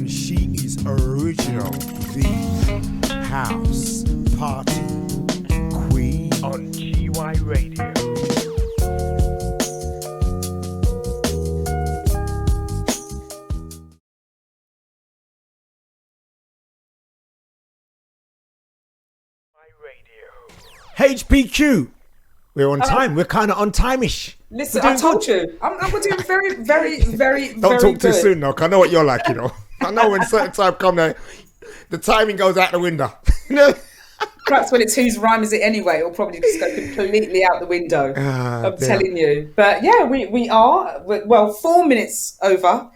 She is original, the house party queen on GY Radio. HPQ. We're on time. We're kind of on time-ish. Listen, I told you. I'm doing very, very, very, Don't very talk too good. soon, though, 'cause I know what you're like, you know. I know when certain time come there, the timing goes out the window. You know? Perhaps when it's whose rhyme is it anyway, it'll probably just go completely out the window. I'm telling you. But yeah, we are. Well, 4 minutes over.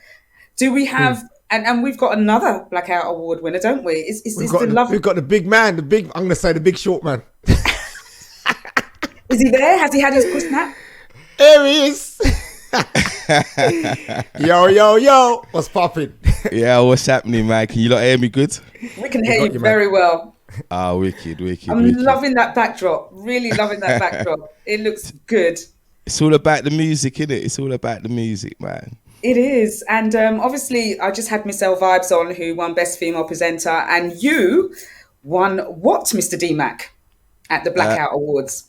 Do we have... And we've got another Blackout Award winner, don't we? We've got the big man, I'm going to say the big short man. Is he there? Has he had his push nap? There he is. Yo. What's popping? Yeah, what's happening, man? Can you lot hear me good? We can hear you very well. Ah, wicked. I'm loving that backdrop. Really loving that backdrop. It looks good. It's all about the music, innit? It's all about the music, man. It is. And obviously, I just had Miss L Vibes on, who won Best Female Presenter. And you won what, Mr. D-Mac, at the Blackout Awards?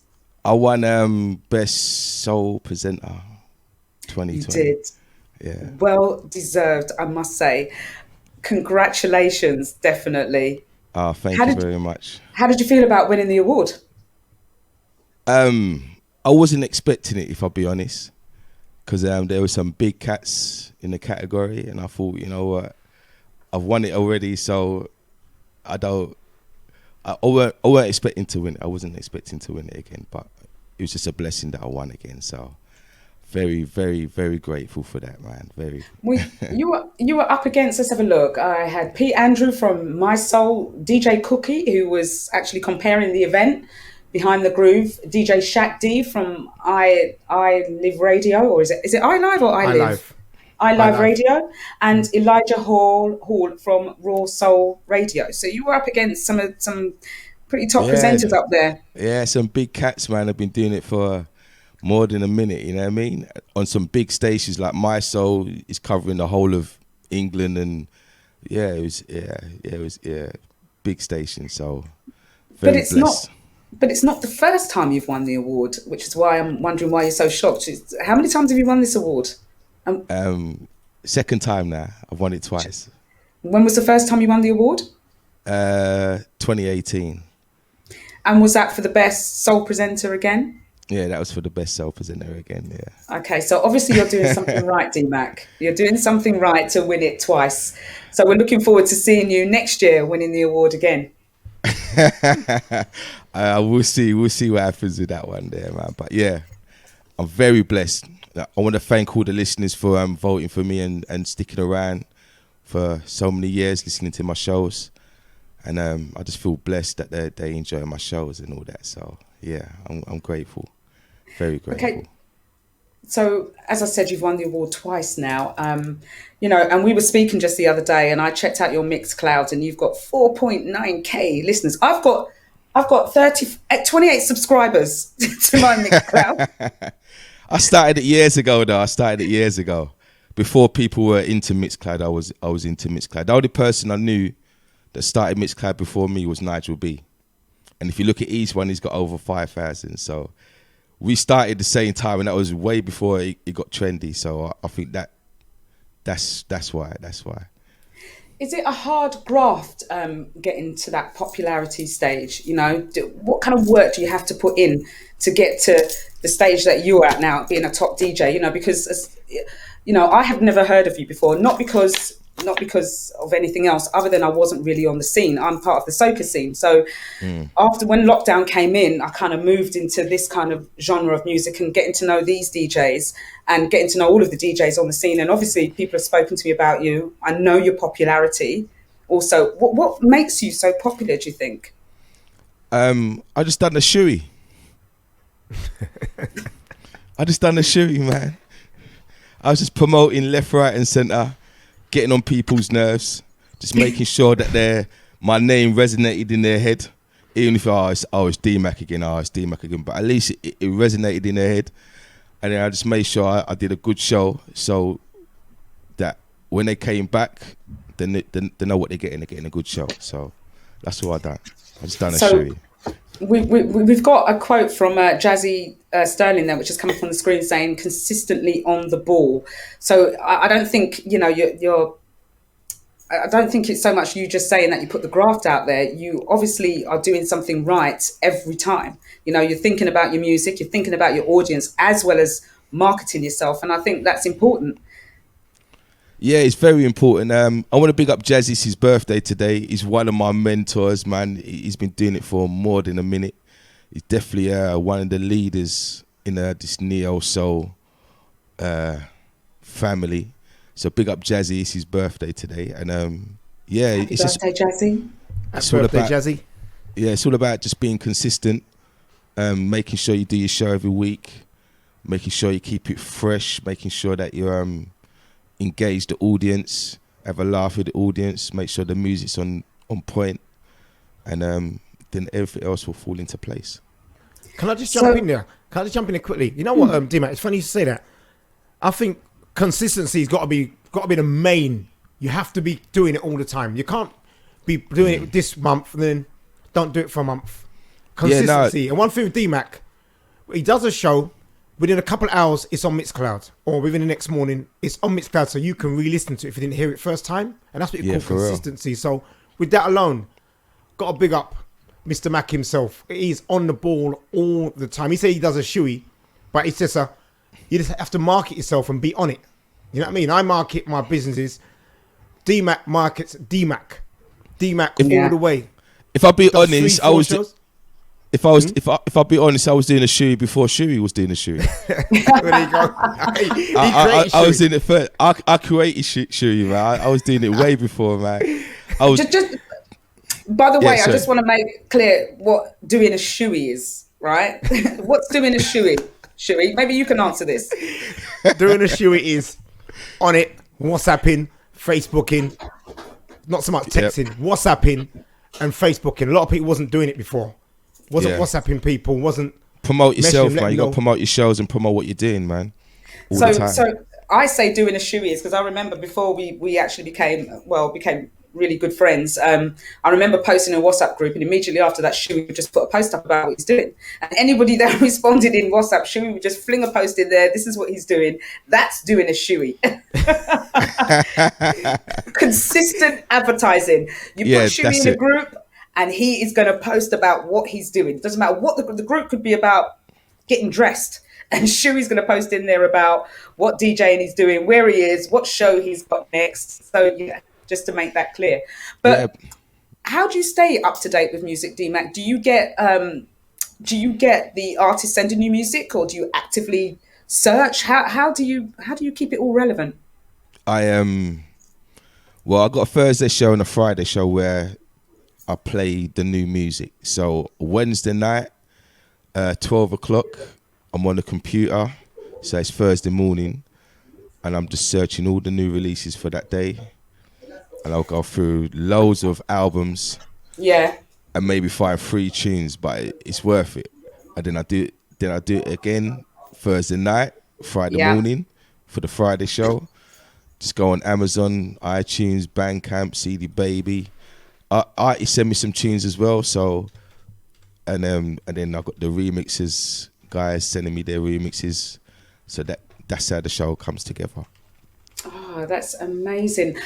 I won Best Soul Presenter 2020. You did. Yeah. Well deserved, I must say. Congratulations, definitely. Oh, thank you very much. How did you feel about winning the award? I wasn't expecting it, if I'll be honest, because there were some big cats in the category, and I thought, you know what, I've won it already, so I weren't expecting to win it. I wasn't expecting to win it again, but it was just a blessing that I won again. So very, very, very grateful for that, man. Very. You were up against, let's have a look. I had Pete Andrew from My Soul, DJ Cookie, who was actually comparing the event, Behind the Groove, DJ Shaq D from I Live Radio, or is it I Live or I Live? I Live Radio, and Elijah Hall from Raw Soul Radio. So you were up against some pretty top presenters up there. Yeah, some big cats, man. I've been doing it for more than a minute, you know what I mean? On some big stations like My Soul is covering the whole of England, and it was big station. So very blessed. But it's not the first time you've won the award, which is why I'm wondering why you're so shocked. How many times have you won this award? Second time now. I've won it twice. When was the first time you won the award? 2018. And was that for the best soul presenter again? Yeah, that was for the best soul presenter again, yeah. Okay, so obviously you're doing something right, D-Mac. You're doing something right to win it twice. So we're looking forward to seeing you next year winning the award again. We'll see what happens with that one there, man. But yeah, I'm very blessed. I want to thank all the listeners for voting for me and sticking around for so many years, listening to my shows. And I just feel blessed that they enjoy my shows and all that. So yeah, I'm grateful, very grateful. Okay. So as I said, you've won the award twice now. You know, and we were speaking just the other day, and I checked out your Mixcloud, and you've got 4.9k listeners. I've got 28 subscribers to my Mixcloud. I started it years ago, Before people were into Mixcloud, I was into Mixcloud. The only person I knew that started Mixcloud before me was Nigel B. And if you look at each one, he's got over 5,000. So we started the same time, and that was way before it got trendy. So I think that's why. Is it a hard graft getting to that popularity stage? You know, what kind of work do you have to put in to get to the stage that you're at now, being a top DJ? You know, because I have never heard of you before, not because of anything else other than I wasn't really on the scene. I'm part of the soca scene. So after when lockdown came in, I kind of moved into this kind of genre of music and getting to know these DJs and getting to know all of the DJs on the scene. And obviously people have spoken to me about you. I know your popularity. Also, what makes you so popular, do you think? I just done the shoey. Man. I was just promoting left, right and centre, getting on people's nerves, just making sure that my name resonated in their head. Even if it's D-Mac again, but at least it resonated in their head. And then I just made sure I did a good show so that when they came back, they know what they're getting. They're getting a good show. So that's what I done. I just done a So- show. We've got a quote from Jazzy Sterling there, which is coming from the screen saying consistently on the ball. So I don't think, I don't think it's so much you just saying that you put the graft out there. You obviously are doing something right every time. You're thinking about your music, you're thinking about your audience as well as marketing yourself. And I think that's important. Yeah, it's very important. I want to big up Jazzy. It's his birthday today. He's one of my mentors, man. He's been doing it for more than a minute. He's definitely one of the leaders in this neo soul family. So big up Jazzy. It's his birthday today, and yeah, Happy it's birthday, Jazzy. it's all Birthday, about Jazzy. yeah, it's all about just being consistent, making sure you do your show every week, making sure you keep it fresh, making sure that you're engage the audience, have a laugh with the audience, make sure the music's on point, and then everything else will fall into place. Can I just jump in there? Can I just jump in there quickly? You know what, D-Mac, it's funny you say that. I think consistency's got to be the main. You have to be doing it all the time. You can't be doing it this month and then don't do it for a month. Consistency. And one thing with D-Mac, he does a show, within a couple of hours it's on Mixcloud, or within the next morning it's on Mixcloud, so you can re-listen to it if you didn't hear it first time. And that's what you call for real. consistency. So with that alone, got to big up Mr. Mac himself. He's on the ball all the time. He said he does a shoey, but it's just you just have to market yourself and be on it. You know what I mean? I market my businesses. D-Mac markets D-Mac all the way. If I be Does honest, 3, 4 shows. if I be honest, I was doing a shoey before shoey was doing a shoey. There you go. I was in it first. I created shoey, man. I was doing it way before, man. I was Just by the way, I sorry. just want to make clear what doing a shoey is, right? What's doing a shoey? Shoey, maybe you can answer this. Doing a shoey is on it, WhatsApping, Facebooking, not so much texting, WhatsApping and Facebooking. A lot of people wasn't doing it before. Wasn't Yeah. WhatsApping people, wasn't promote yourself, Meshing, let man. You them got to know. promote your shows and promote what you're doing, man. All the time. So I say doing a shoey is because I remember before we actually became really good friends. I remember posting in a WhatsApp group, and immediately after that, Shuey would just put a post up about what he's doing. And anybody that responded in WhatsApp, Shuey would just fling a post in there. This is what he's doing. That's doing a Shuey. Consistent advertising. You Yeah, put Shuey that's in a it. group, and he is going to post about what he's doing. It doesn't matter what the group could be about. Getting dressed. And Shuey's going to post in there about what DJing he's doing, where he is, what show he's got next. So yeah, just to make that clear. But how do you stay up to date with music, D-Mac? Do you get the artist sending you music, or do you actively search? How do you keep it all relevant? Well, I got a Thursday show and a Friday show where I play the new music. So Wednesday night, 12 o'clock, I'm on the computer. So it's Thursday morning, and I'm just searching all the new releases for that day. And I'll go through loads of albums Yeah. and maybe find 3 tunes, but it's worth it. And then I do it again Thursday night, Friday Yeah. morning for the Friday show. Just go on Amazon, iTunes, Bandcamp, CD Baby. Artists send me some tunes as well. So, and then I've got the remixes, guys sending me their remixes. So that's how the show comes together. Oh, that's amazing.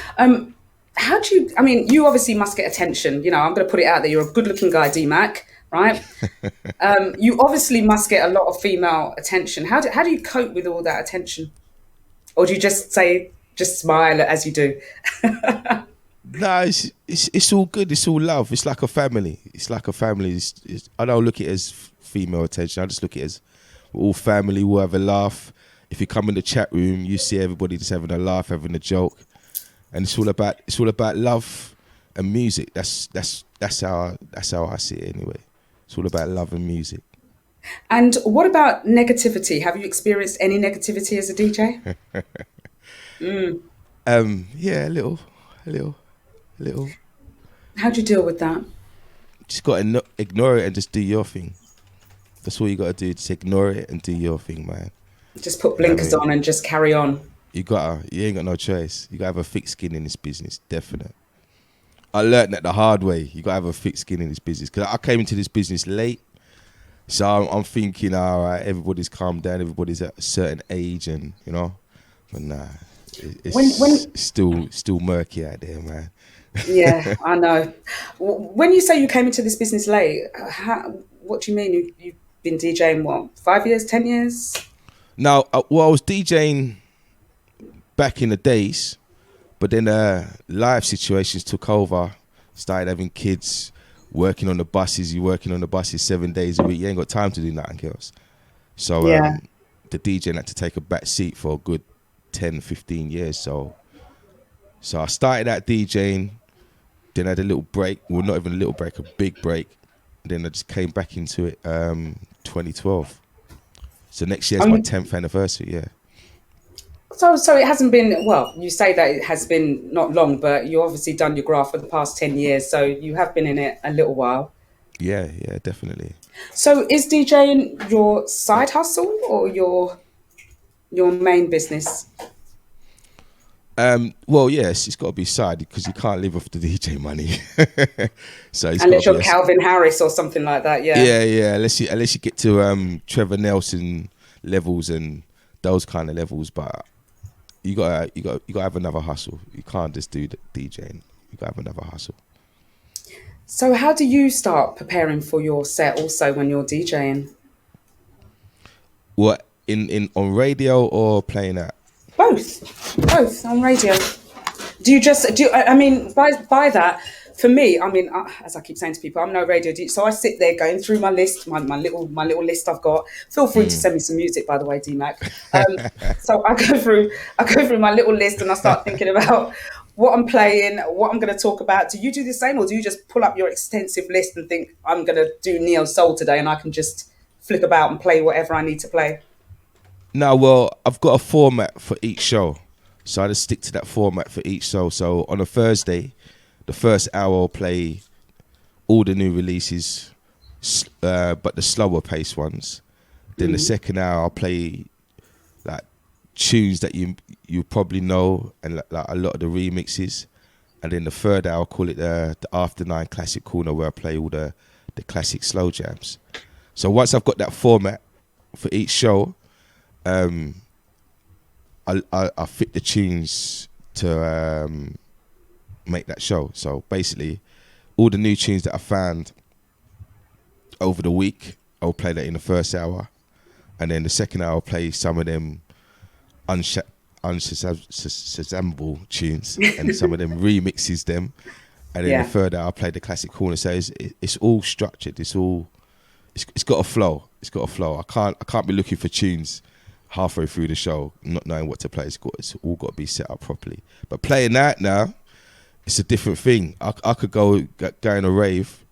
How do you? I mean, you obviously must get attention. You know, I'm going to put it out there. You're a good-looking guy, D-Mac, right? You obviously must get a lot of female attention. How do you cope with all that attention, or do you just smile as you do? No, it's all good. It's all love. It's like a family. I don't look at it as female attention. I just look at it as we're all family. We'll have a laugh. If you come in the chat room, you see everybody just having a laugh, having a joke, and it's all about love and music. That's how I see it anyway. It's all about love and music. And what about negativity? Have you experienced any negativity as a DJ? Yeah, a little. How do you deal with that? Just got to ignore it and just do your thing. That's all you got to do. Just ignore it and do your thing, man. Just put blinkers on and just carry on. You ain't got no choice. You gotta have a thick skin in this business, definite. I learned that the hard way. You gotta have a thick skin in this business because I came into this business late, so I'm thinking, all right, everybody's calmed down, everybody's at a certain age, and you know, but nah, it's still murky out there, man. Yeah, I know. When you say you came into this business late, what do you mean? You've been DJing what, 5 years, 10 years? Now, I was DJing back in the days, but then life situations took over. Started having kids, working on the buses. You're working on the buses 7 days a week. You ain't got time to do nothing else. So the DJing had to take a back seat for a good 10, 15 years. So I started out DJing, then I had a little break. Well, not even a little break, a big break. And then I just came back into it 2012. So next year's my 10th anniversary, yeah. So it hasn't been, well, you say that it has been not long, but you obviously done your graph for the past 10 years, so you have been in it a little while. Yeah, definitely. So is DJing your side hustle or your main business? Well, yes, it's got to be side because you can't live off the DJ money. So it's Unless gotta you're be Calvin Harris or something like that, yeah. Yeah. Unless you get to Trevor Nelson levels and those kind of levels, but you gotta have another hustle. You can't just do the DJing. You gotta have another hustle. So how do you start preparing for your set also when you're DJing? What in on radio or playing at? Both on radio. I mean, by that, for me, I mean, as I keep saying to people, I'm no radio DJ, so I sit there going through my list, my little list I've got. Feel free to send me some music, by the way, DMAC. So I go through my little list and I start thinking about what I'm playing, what I'm going to talk about. Do you do the same, or do you just pull up your extensive list and think I'm going to do neo soul today, and I can just flick about and play whatever I need to play? No, well, I've got a format for each show, so I just stick to that format for each show. So on a Thursday, the first hour I'll play all the new releases, but the slower pace ones. Then the second hour I'll play like tunes that you probably know and like a lot of the remixes. And then the third hour I'll call it the After 9 Classic Corner, where I play all the classic slow jams. So once I've got that format for each show, I fit the tunes to make that show. So basically, all the new tunes that I found over the week, I'll play that in the first hour, and then the second hour I'll play some of them unshazamable tunes, and some of them remixes them, and then the third hour I'll play the classic corner. So it's all structured. It's got a flow. It's got a flow. I can't be looking for tunes halfway through the show, not knowing what to play. It's all got to be set up properly. But playing that now, it's a different thing. I could go in a rave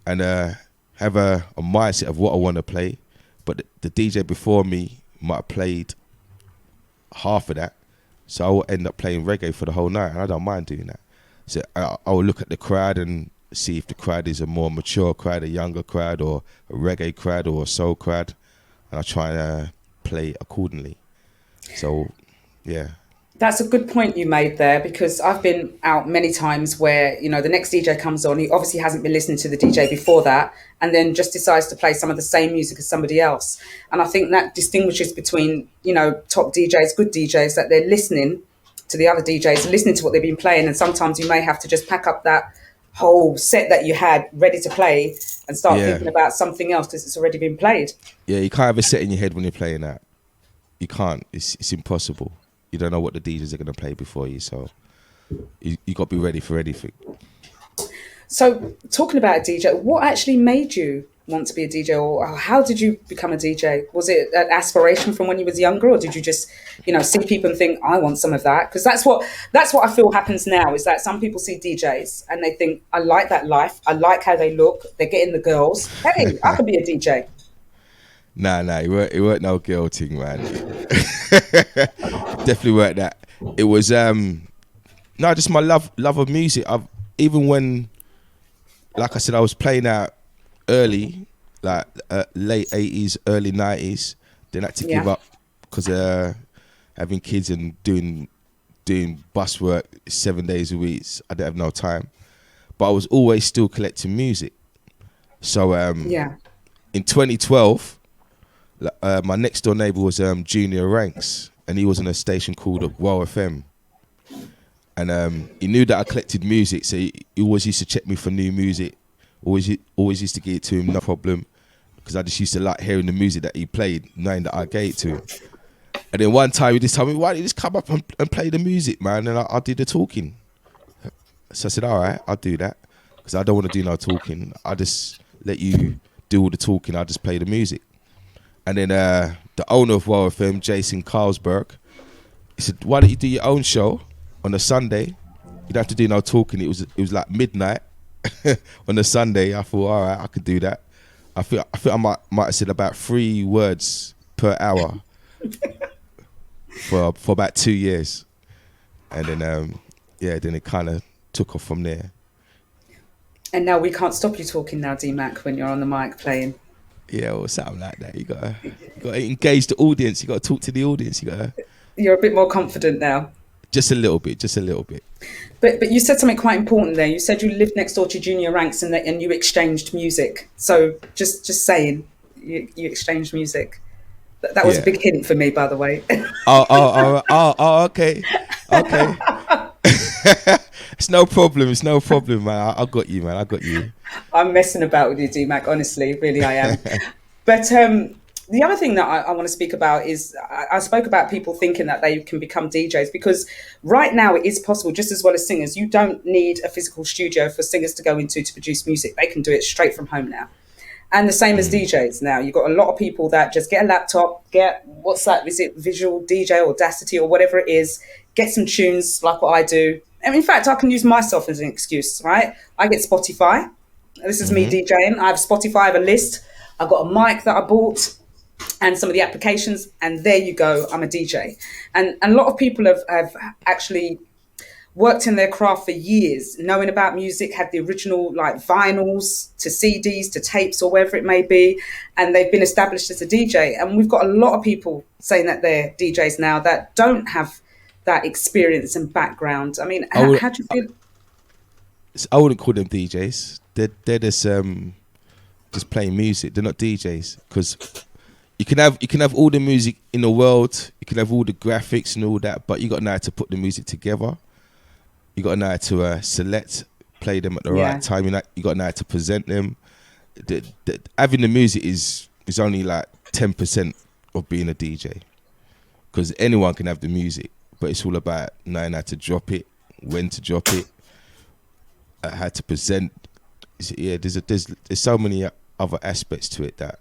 and have a mindset of what I want to play, but the DJ before me might have played half of that, so I will end up playing reggae for the whole night, and I don't mind doing that. So I will look at the crowd and see if the crowd is a more mature crowd, a younger crowd, or a reggae crowd, or a soul crowd, and I try to play accordingly. So yeah, that's a good point you made there, because I've been out many times where, you know, the next DJ comes on, he obviously hasn't been listening to the DJ before that, and then just decides to play some of the same music as somebody else. And I think that distinguishes between, you know, top DJs, good DJs, that they're listening to the other DJs, listening to what they've been playing, and sometimes you may have to just pack up that whole set that you had ready to play and start thinking about something else because it's already been played. Yeah, you can't have a set in your head when you're playing that. You can't. It's impossible. You don't know what the DJs are going to play before you, so you got to be ready for anything. So, talking about a DJ, what actually made you want to be a DJ, or how did you become a DJ? Was it an aspiration from when you was younger, or did you just, you know, see people and think, I want some of that? Because that's what I feel happens now, is that some people see DJs and they think, I like that life, I like how they look, they're getting the girls. Hey, I could be a DJ. Nah, it weren't no girl thing, man. Definitely weren't that. It was just my love of music. Even when, like I said, I was playing out early, like late 80s, early 90s. Then I had to give up because having kids and doing bus work 7 days a week, I didn't have no time. But I was always still collecting music. So in 2012, my next door neighbour was Junior Ranks, and he was on a station called Wow FM. And he knew that I collected music, so he always used to check me for new music. Always used to give it to him, no problem, because I just used to like hearing the music that he played, knowing that I gave it to him. And then one time he just told me, why don't you just come up and play the music, man? And I did the talking. So I said, all right, I'll do that, because I don't want to do no talking. I just let you do all the talking. I'll just play the music. And then the owner of Wow FM, Jason Carlsberg, he said, why don't you do your own show on a Sunday? You don't have to do no talking. It was like midnight on a Sunday. I thought, all right, I could do that. I think I might have said about 3 words per hour for about 2 years, and then then it kind of took off from there. And now we can't stop you talking now, D-Mac, when you're on the mic playing. Yeah, or something like that. You gotta engage the audience. You gotta talk to the audience. You're a bit more confident now. Just a little bit. But you said something quite important there. You said you lived next door to Junior Ranks and you exchanged music. So just saying, you exchanged music. That was a big hint for me, by the way. Okay. It's no problem, man. I got you, man. I got you. I'm messing about with you, D-Mac, honestly. Really, I am. But the other thing that I want to speak about is I spoke about people thinking that they can become DJs, because right now it is possible, just as well as singers. You don't need a physical studio for singers to go into to produce music. They can do it straight from home now. And the same as DJs now. You've got a lot of people that just get a laptop, what's that? Is it Visual DJ, Audacity, or whatever it is, get some tunes like what I do. And in fact, I can use myself as an excuse, right? I get Spotify. This is me DJing. I have Spotify, I have a list. I've got a mic that I bought and some of the applications, and there you go, I'm a DJ. And a lot of people have actually worked in their craft for years, knowing about music, had the original like vinyls to CDs to tapes or wherever it may be, and they've been established as a DJ. And we've got a lot of people saying that they're DJs now that don't have that experience and background. I mean, how do you feel? I wouldn't call them DJs. They're just playing music. They're not DJs, because you can have all the music in the world, you can have all the graphics and all that, but you got to know how to put the music together. You got to know how to select, play them at the right time. You got to know how to present them. Having the music is only like 10% of being a DJ, because anyone can have the music, but it's all about knowing how to drop it, when to drop it, how to present. Yeah, there's so many other aspects to it that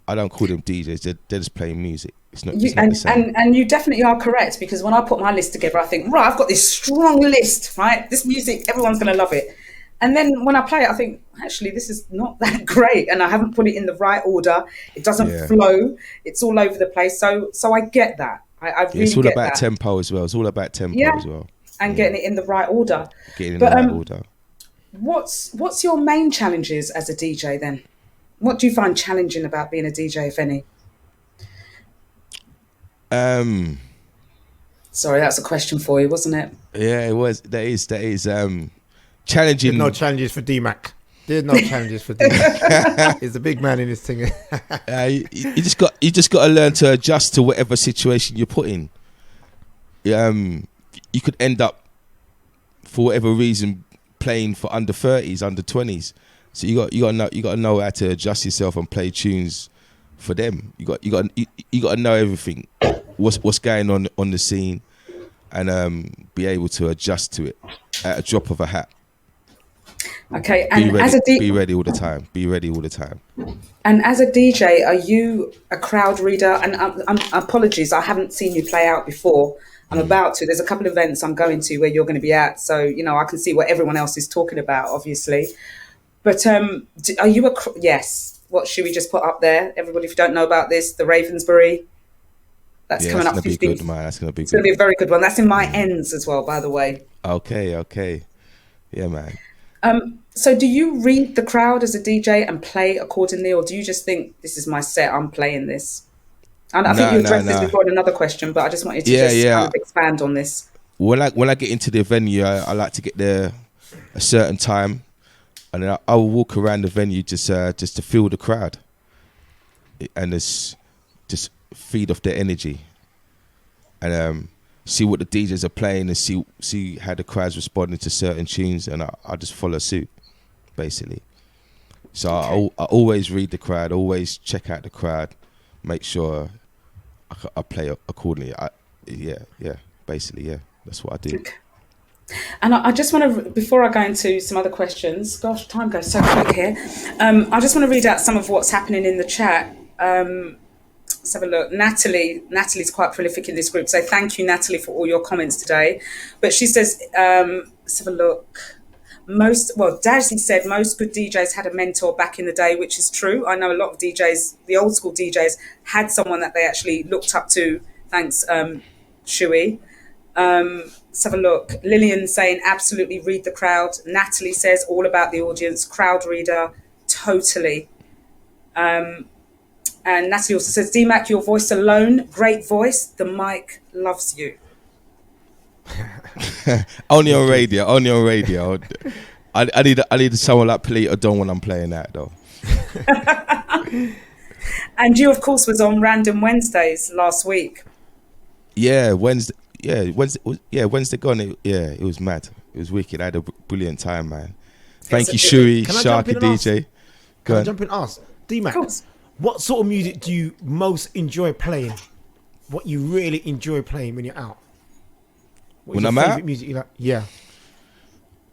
I don't call them DJs. They're just playing music. It's not the same. And you definitely are correct, because when I put my list together, I think, right, I've got this strong list, right? This music, everyone's going to love it. And then when I play it, I think, actually, this is not that great, and I haven't put it in the right order. It doesn't flow. It's all over the place. So I get that. I really it's all get about that. Tempo as well. It's all about tempo as well. And getting it in the right order. Getting in the right order. What's your main challenges as a DJ then? What do you find challenging about being a DJ, if any? Sorry, that's a question for you, wasn't it? Yeah, it was. That is challenging. There's no challenges for D-Mac. There's no challenges for D-Mac. He's a big man in this thing. You just got to learn to adjust to whatever situation you're put in. You could end up, for whatever reason, playing for under 30s, under 20s. So you got to know how to adjust yourself and play tunes for them. You got to know everything, what's going on the scene, and be able to adjust to it at a drop of a hat. Okay, and be ready all the time. Be ready all the time. And as a DJ, are you a crowd reader? And apologies, I haven't seen you play out before. I'm about to. There's a couple of events I'm going to where you're going to be at, so I can see what everyone else is talking about, obviously. But are you yes? What should we just put up there? Everybody, if you don't know about this, the Ravensbury. That's coming up. That's going to be good, man. That's going to be good. It's going to be a very good one. That's in my ends as well, by the way. Okay. Yeah, man. So do you read the crowd as a DJ and play accordingly, or do you just think, this is my set, I'm playing this? And I think Nah, you nah, addressed this nah. before in another question, but I just wanted to Yeah, just yeah. kind of expand on this. When I get into the venue, I like to get there a certain time, and then I will walk around the venue just to feel the crowd, and just feed off their energy, and see what the DJs are playing, and see how the crowd's responding to certain tunes, and I just follow suit, basically. So I always read the crowd, always check out the crowd, make sure I play accordingly. Basically, yeah. That's what I do. Okay. And I just want to, before I go into some other questions, gosh, time goes so quick here. I just want to read out some of what's happening in the chat. Let's have a look. Natalie's quite prolific in this group, so thank you, Natalie, for all your comments today. But she says, let's have a look. Dazzy said most good DJs had a mentor back in the day, which is true. I know a lot of DJs, the old school DJs, had someone that they actually looked up to. Thanks, Shui. Let's have a look. Lillian saying absolutely read the crowd. Natalie says all about the audience. Crowd reader, totally. And Natalie also says, DMAC, your voice alone, great voice. The mic loves you. Only on radio. I need someone like Polito Don when I'm playing that though. And you, of course, was on Random Wednesdays last week. Wednesday gone. It was mad. It was wicked. I had a brilliant time, man. Thank you, Shui, Can I jump Sharky in and ask? DJ. Can I jump in and ask? Of D-Mac, course. what sort of music do you most enjoy playing? What you really enjoy playing when you're out? What is When your I'm favourite out? music you like? Yeah.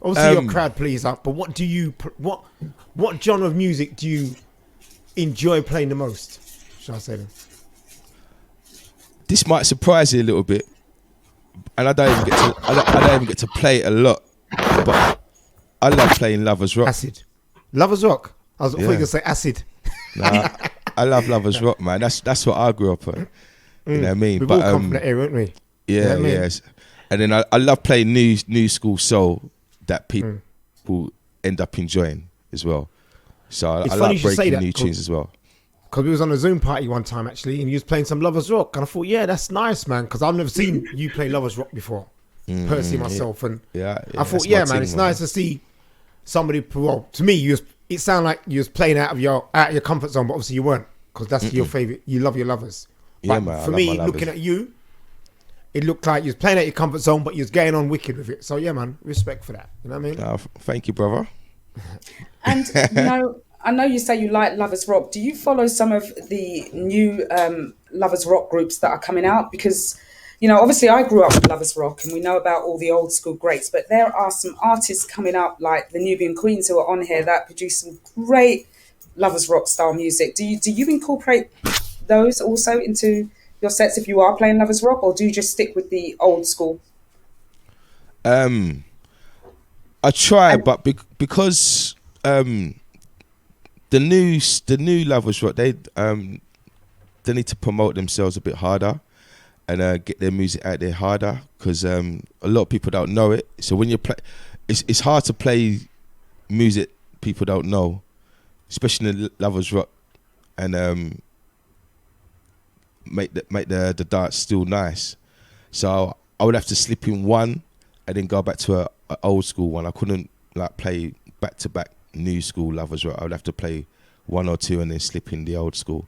Obviously, you're a crowd pleaser, but what genre of music do you enjoy playing the most? Shall I say then? This might surprise you a little bit, and I don't even get to play it a lot, but I love playing Lovers Rock. Acid. Lovers Rock. I was going Yeah. to say acid. Nah, I love Lovers Rock, man. That's what I grew up on. You know what I mean? We've all come from that era, haven't we? Yeah, You know what I mean? yes. And then I love playing new school soul that people end up enjoying as well. So I It's funny like you should say breaking that, new 'cause- tunes as well. Because we was on a Zoom party one time actually, and you was playing some Lovers Rock, and I thought, yeah, that's nice, man. Because I've never seen you play Lovers Rock before, personally myself, and Yeah, I thought, that's yeah, my man, thing, it's nice to see somebody. Well, to me, it sounded like you was playing out of your comfort zone, but obviously you weren't, because that's your favorite. You love your lovers. Yeah, But man, I for love me, my lovers. looking at you, it looked like you was playing out your comfort zone, but you was getting on wicked with it. So yeah, man, respect for that. You know what I mean? Thank you, brother. And I know you say you like Lovers Rock. Do you follow some of the new Lovers Rock groups that are coming out? Because, obviously I grew up with Lovers Rock and we know about all the old school greats, but there are some artists coming up like the Nubian Queens who are on here that produce some great Lovers Rock style music. Do you incorporate those also into your sets if you are playing Lovers Rock, or do you just stick with the old school? I try, but because the new Lovers Rock, they need to promote themselves a bit harder and get their music out there harder, because a lot of people don't know it. So when you play, it's hard to play music people don't know, especially the Lovers Rock, and make the dance still nice. So I would have to slip in one and then go back to a old school one. I couldn't like play back to back new school Lovers Rock. I would have to play one or two and then slip in the old school,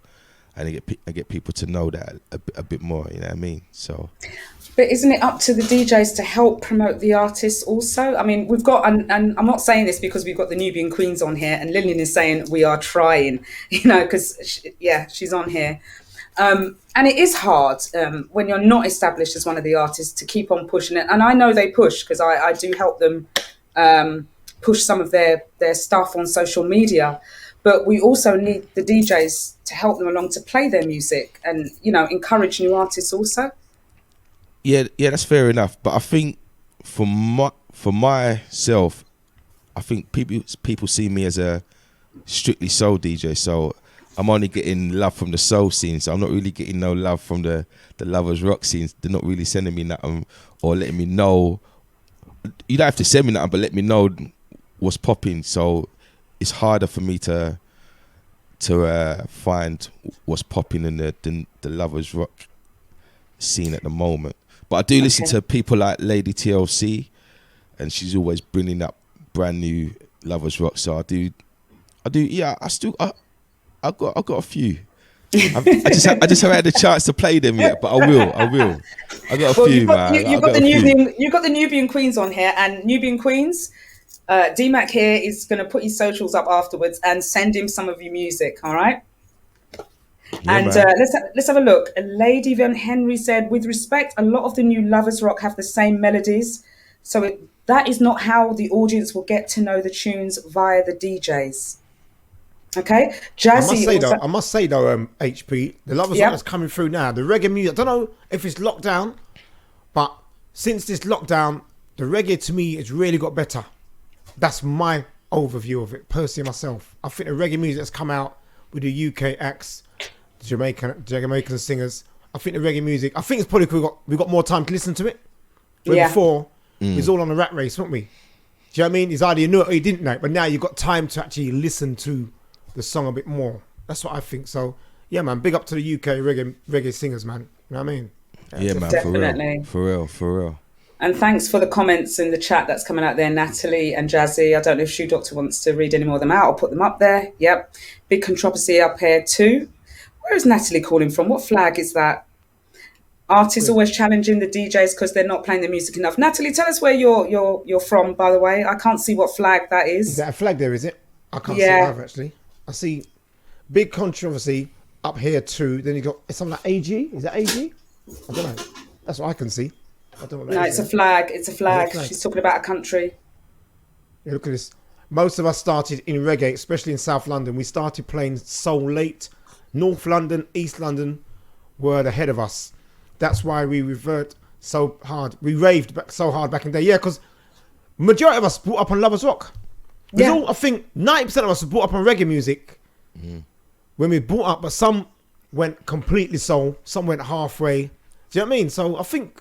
and get people to know that a bit more. You know what I mean? So. But isn't it up to the DJs to help promote the artists also? I mean, we've got, and I'm not saying this because we've got the Nubian Queens on here, and Lillian is saying we are trying, because, she's on here. And it is hard when you're not established as one of the artists to keep on pushing it. And I know they push, because I do help them push some of their stuff on social media. But we also need the DJs to help them along to play their music and, encourage new artists also. Yeah, that's fair enough. But I think for myself, I think people see me as a strictly soul DJ. So I'm only getting love from the soul scene. So I'm not really getting no love from the Lovers Rock scenes. They're not really sending me nothing or letting me know. You don't have to send me nothing, but let me know what's popping. So it's harder for me to to find what's popping in the Lovers Rock scene at the moment. But I do listen to people like Lady TLC, and she's always bringing up brand new Lovers Rock. So I do. Yeah, I got a few. I just haven't had the chance to play them yet, but I will. I got a few, man. You've got the Nubian Queens on here, and Nubian Queens. DMAC here is going to put his socials up afterwards and send him some of your music. All right. Yeah, And let's have a look. Lady Van Henry said, with respect, a lot of the new Lovers Rock have the same melodies, so that is not how the audience will get to know the tunes via the DJs. Okay, Jazzy. I must say though, HP, the Lovers Rock that's coming through now, the reggae music. I don't know if it's lockdown, but since this lockdown, the reggae to me has really got better. That's my overview of it, personally myself. I think the reggae music that's come out with the UK acts, the Jamaican singers. I think the reggae music. I think it's probably because we got more time to listen to it. Where before it was all on a rat race, weren't we? Do you know what I mean? It's either you knew it or you didn't know it, but now you've got time to actually listen to the song a bit more. That's what I think. So yeah, man, big up to the UK reggae singers, man. You know what I mean? Yeah, man, definitely. For real. And thanks for the comments in the chat that's coming out there, Natalie and Jazzy. I don't know if Shoe Doctor wants to read any more of them out. I'll put them up there. Yep. Big controversy up here too. Where is Natalie calling from? What flag is that? Artists always challenging the DJs because they're not playing the music enough. Natalie, tell us where you're from, by the way. I can't see what flag that is. Is that a flag there, is it? I can't see it either, actually. I see big controversy up here too. Then you got something like AG. Is that AG? I don't know. That's what I can see. I don't know what that is. It's a flag. It's a flag. She's talking about a country. Yeah, look at this. Most of us started in reggae, especially in South London. We started playing soul late. North London, East London were ahead of us. That's why we revert so hard. We raved back so hard back in the day. Yeah, because majority of us brought up on Lovers Rock. I think 90% of us were brought up on reggae music when we brought up, but some went completely soul, some went halfway. Do you know what I mean? So I think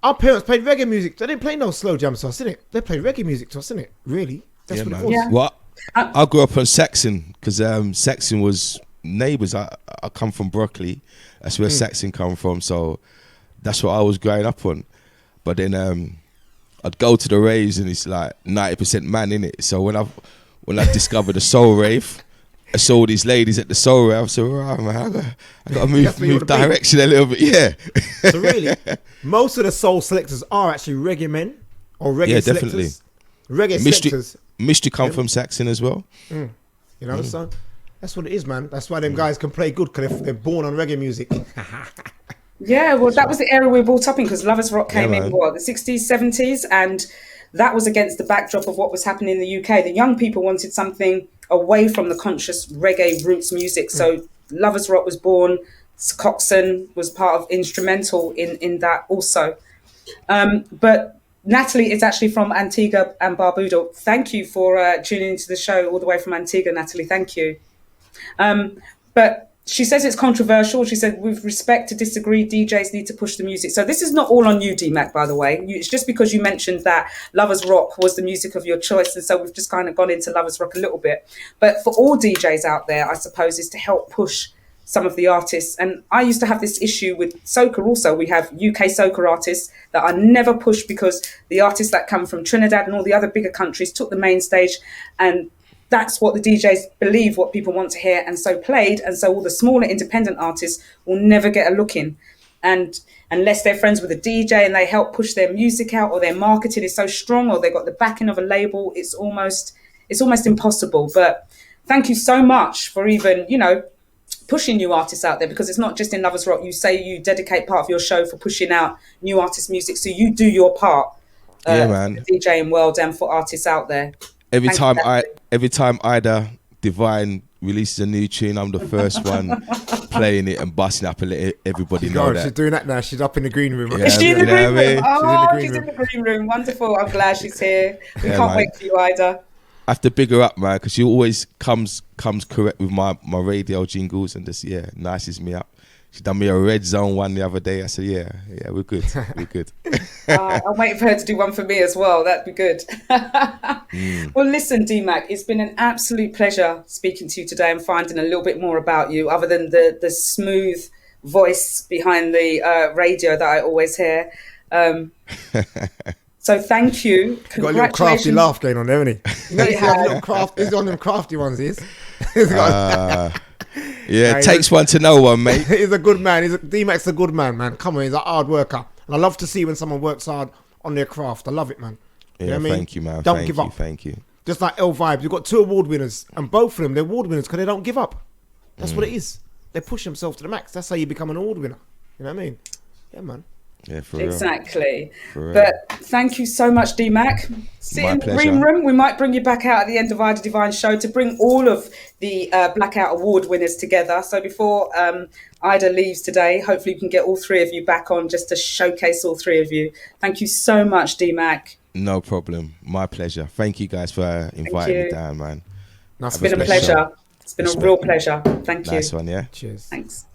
our parents played reggae music. They didn't play no slow jams to us, innit? They played reggae music to us, innit? Really? That's what it was. Yeah. Well, I grew up on Saxon because Saxon was neighbours. I come from Brockley. That's where Saxon come from. So that's what I was growing up on. But then I'd go to the raves and it's like 90% man in it. So when I discovered the soul rave, I saw all these ladies at the soul rave. I said, right, man, I got to move direction a little bit. Yeah. So really, most of the soul selectors are actually reggae men or reggae selectors. Definitely. Reggae selectors. Mystery come from Saxon as well. You know, so that's what it is, man. That's why them guys can play good because they're born on reggae music. Yeah, well, that was the era we were brought up in because Lovers Rock came in, the 60s, 70s, and that was against the backdrop of what was happening in the UK. The young people wanted something away from the conscious reggae roots music. So Lovers Rock was born. Coxon was part of instrumental in that also. But Natalie is actually from Antigua and Barbuda. Thank you for tuning into the show all the way from Antigua, Natalie. Thank you. But she says it's controversial. She said, with respect to disagree, DJs need to push the music. So this is not all on you, DMAC, by the way. It's just because you mentioned that Lovers Rock was the music of your choice. And so we've just kind of gone into Lovers Rock a little bit. But for all DJs out there, I suppose, is to help push some of the artists. And I used to have this issue with soca also. We have UK soca artists that are never pushed because the artists that come from Trinidad and all the other bigger countries took the main stage, and that's what the DJs believe, what people want to hear, and so played. And so all the smaller independent artists will never get a look in. And unless they're friends with a DJ and they help push their music out, or their marketing is so strong, or they've got the backing of a label, it's almost impossible. But thank you so much for even, pushing new artists out there, because it's not just in Lovers Rock. You say you dedicate part of your show for pushing out new artist music. So you do your part for the DJing world and for artists out there. Every time Ida Divine releases a new tune, I'm the first one playing it and busting up and let everybody know that. She's doing that now. She's up in the green room. Is she in the green room? Oh, she's in the green room. Wonderful. I'm glad she's here. We can't wait for you, Ida. I have to big her up, man, because she always comes correct with my radio jingles and just, nices me up. She done me a red zone one the other day. I said, yeah, we're good. We're good. I'm waiting for her to do one for me as well. That'd be good. Well, listen, DMAC, it's been an absolute pleasure speaking to you today and finding a little bit more about you, other than the smooth voice behind the radio that I always hear. So thank you. Got a little crafty laugh going on there, hasn't he? You know, he's got a little craft. He's one of them crafty ones. He's got, Yeah, it takes one to know one, mate. he's a good man. D-Mac's a good man. Come on, he's a hard worker. And I love to see when someone works hard on their craft. I love it, man. Yeah, You know what I mean? thank you, man. Don't give up. Thank you. Just like L Vibes, you've got 2 award winners, and both of them, they're award winners because they don't give up. That's what it is. They push themselves to the max. That's how you become an award winner. You know what I mean? Yeah, man. Yeah, for real. Exactly. For real. But thank you so much, DMAC. Sit My in the pleasure. green room. We might bring you back out at the end of Ida Divine show to bring all of the Blackout Award winners together. So before Ida leaves today, hopefully we can get all 3 of you back on just to showcase all 3 of you. Thank you so much, DMAC. No problem. My pleasure. Thank you guys for inviting me you. down, man. Nice It's been a one. pleasure. It's been a Respect. real pleasure. Thank you. Nice one, yeah. Cheers. Thanks.